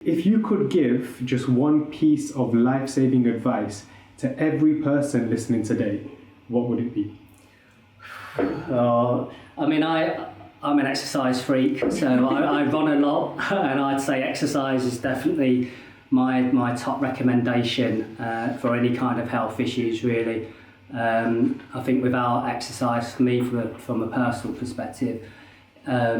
If you could give just one piece of life-saving advice to every person listening today, what would it be? I'm an exercise freak, so I run a lot, and I'd say exercise is definitely my top recommendation for any kind of health issues, really. I think without exercise, for me, from a personal perspective, I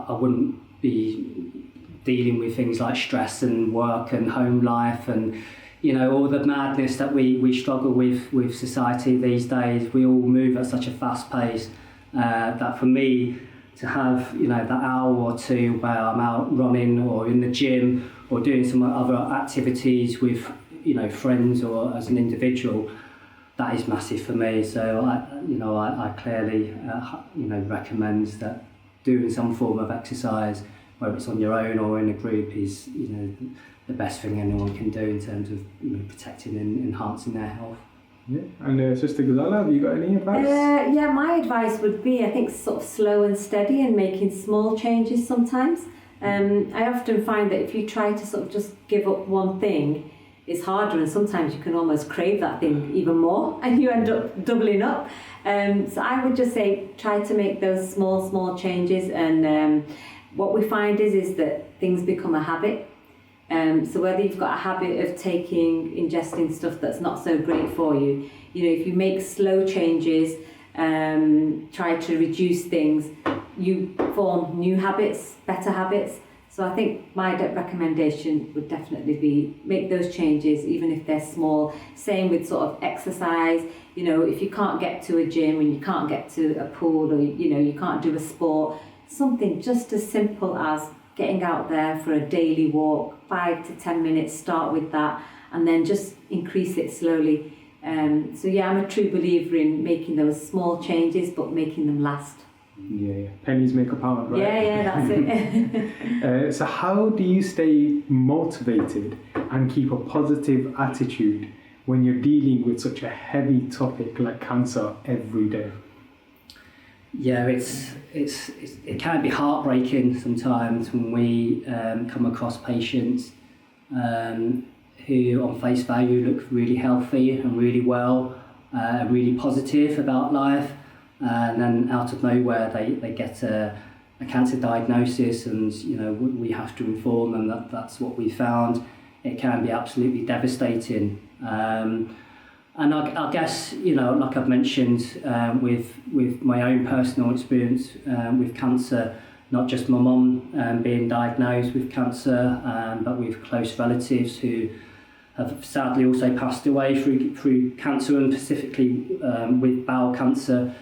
wouldn't be dealing with things like stress and work and home life and all the madness that we struggle with society these days. We all move at such a fast pace that for me to have that hour or two where I'm out running or in the gym or doing some other activities with friends or as an individual, that is massive for me. So I clearly recommend that doing some form of exercise, whether it's on your own or in a group, is the best thing anyone can do in terms of protecting and enhancing their health. Yeah, and Sister Ghazala, have you got any advice? Yeah, my advice would be, I think, sort of slow and steady and making small changes sometimes. I often find that if you try to sort of just give up one thing, it's harder, and sometimes you can almost crave that thing even more and you end up doubling up. So I would just say try to make those small changes, and what we find is that things become a habit. So whether you've got a habit of ingesting stuff that's not so great for you, if you make slow changes, try to reduce things, you form new habits, better habits. So I think my recommendation would definitely be make those changes, even if they're small. Same with sort of exercise. If you can't get to a gym and you can't get to a pool, or you can't do a sport, something just as simple as getting out there for a daily walk, 5 to 10 minutes, start with that, and then just increase it slowly. So yeah, I'm a true believer in making those small changes, but making them last. Yeah. Pennies make a pound, right? Yeah, that's it. So how do you stay motivated and keep a positive attitude when you're dealing with such a heavy topic like cancer every day? Yeah, it can be heartbreaking sometimes when we come across patients who on face value look really healthy and really well, really positive about life, and then out of nowhere they get a cancer diagnosis, and we have to inform them that that's what we found. It can be absolutely devastating. And I guess, like I've mentioned, with my own personal experience with cancer, not just my mum being diagnosed with cancer, but with close relatives who have sadly also passed away through cancer, and specifically with bowel cancer.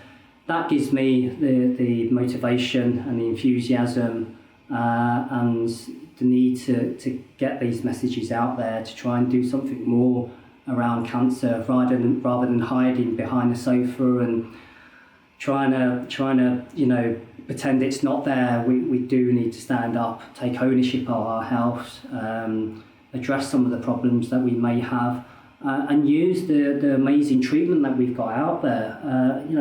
That gives me the motivation and the enthusiasm and the need to get these messages out there, to try and do something more around cancer, rather than hiding behind the sofa and trying to pretend it's not there. We do need to stand up, take ownership of our health, address some of the problems that we may have, and use the amazing treatment that we've got out there.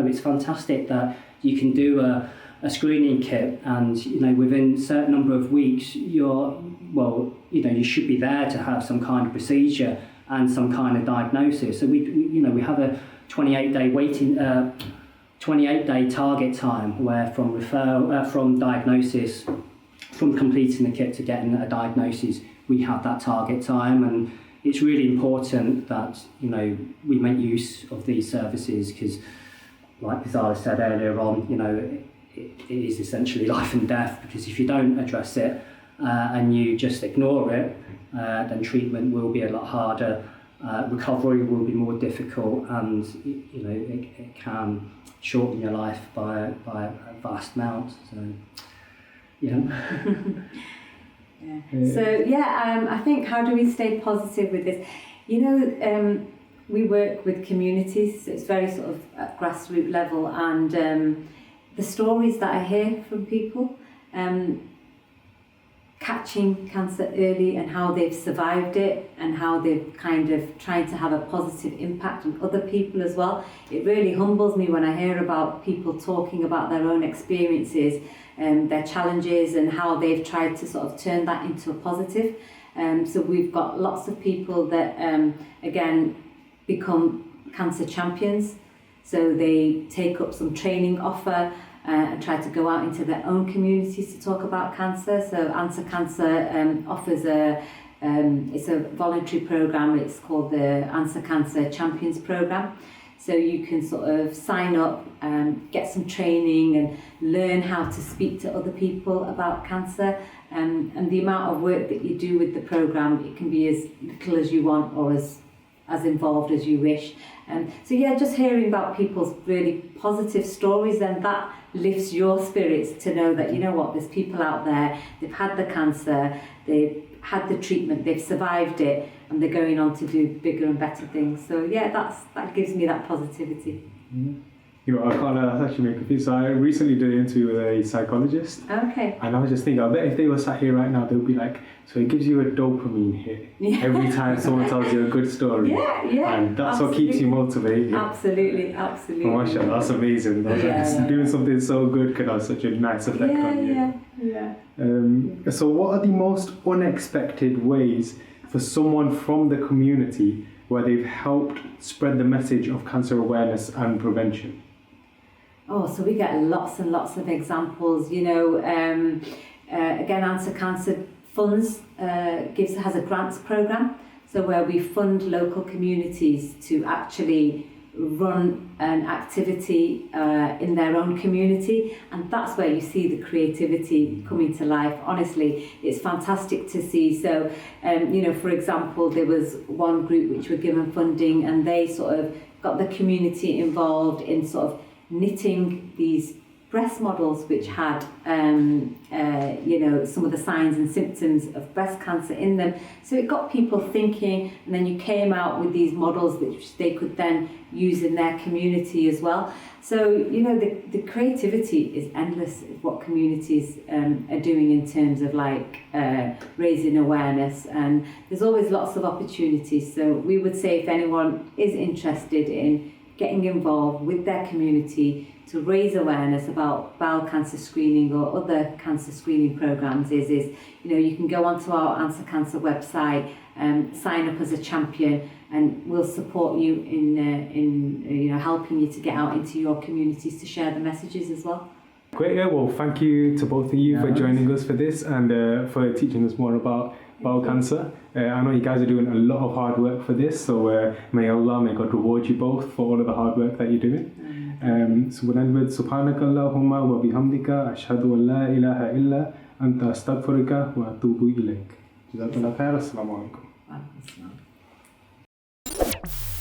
It's fantastic that you can do a screening kit, and within a certain number of weeks you should be there to have some kind of procedure and some kind of diagnosis. So we have a 28-day target time, where from diagnosis, from completing the kit to getting a diagnosis, we have that target time. And it's really important that we make use of these services, because, like Ghazala said earlier on, it is essentially life and death. Because if you don't address it and you just ignore it, then treatment will be a lot harder. Recovery will be more difficult, and it can shorten your life by a vast amount. So, So I think, how do we stay positive with this? We work with communities, so it's very sort of at grassroots level, and the stories that I hear from people, catching cancer early and how they've survived it and how they've kind of tried to have a positive impact on other people as well. It really humbles me when I hear about people talking about their own experiences and their challenges and how they've tried to sort of turn that into a positive. So we've got lots of people that again become cancer champions. So they take up some training offer and try to go out into their own communities to talk about cancer. So Answer Cancer offers it's a voluntary program. It's called the Answer Cancer Champions Program. So you can sort of sign up and get some training and learn how to speak to other people about cancer. And the amount of work that you do with the program, it can be as little as you want or as involved as you wish. So yeah, just hearing about people's really positive stories, and that lifts your spirits to know that, you know what, there's people out there, they've had the cancer, they've had the treatment, they've survived it, and they're going on to do bigger and better things. So yeah, that gives me that positivity. Mm-hmm. You know, I can't that's actually make a feel. So I recently did an interview with a psychologist. Okay. And I was just thinking, I bet if they were sat here right now, they would be like, so it gives you a dopamine hit every time someone tells you a good story. Yeah. And that's what keeps you motivated. Absolutely. Oh, mashallah, that's amazing. Doing something so good can have such a nice effect on you. Yeah. So what are the most unexpected ways for someone from the community where they've helped spread the message of cancer awareness and prevention? Oh, so we get lots and lots of examples. You know, again, Answer Cancer Funds has a grants program, so where we fund local communities to actually run an activity in their own community, and that's where you see the creativity coming to life. Honestly, it's fantastic to see. So, you know, for example, there was one group which were given funding, and they sort of got the community involved in sort of knitting these breast models which had you know, some of the signs and symptoms of breast cancer in them. So it got people thinking, and then you came out with these models which they could then use in their community as well. So, you know, the creativity is endless of what communities are doing in terms of like raising awareness, and there's always lots of opportunities. So we would say if anyone is interested in getting involved with their community to raise awareness about bowel cancer screening or other cancer screening programs is you know, you can go onto our Answer Cancer website and sign up as a champion, and we'll support you in you know, helping you to get out into your communities to share the messages as well. Great, yeah, well, thank you to both of you for joining us for this and for teaching us more about bowel cancer. I know you guys are doing a lot of hard work for this, so may God reward you both for all of the hard work that you're doing. So we'll end with Subhanaka Allahumma wa bihamdika ashhadu an la ilaha illa anta astaghfiruka wa atubu ilayk. Jazakallah khair. Assalamu alaikum.